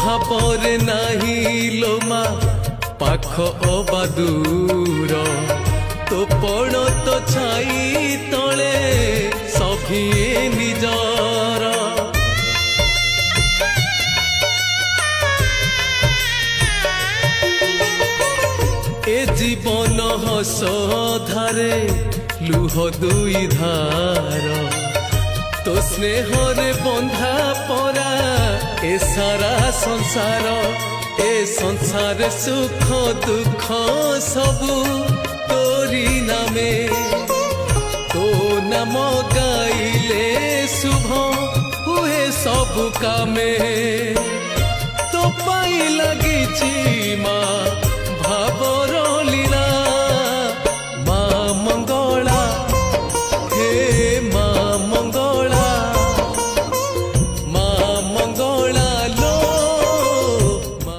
भावरे नाही लो मा पाख अबा दूर तो पण तो छाई तले सभिए निजर ए जीवन हस धारे लुह दुई धार तो स्नेहरे बंधा परा ए सारा संसार ए संसार सुख दुख सबू तोरी नामे तो नाम गाइले शुभ हुए सब कामे तो पाई लगी माँ भावर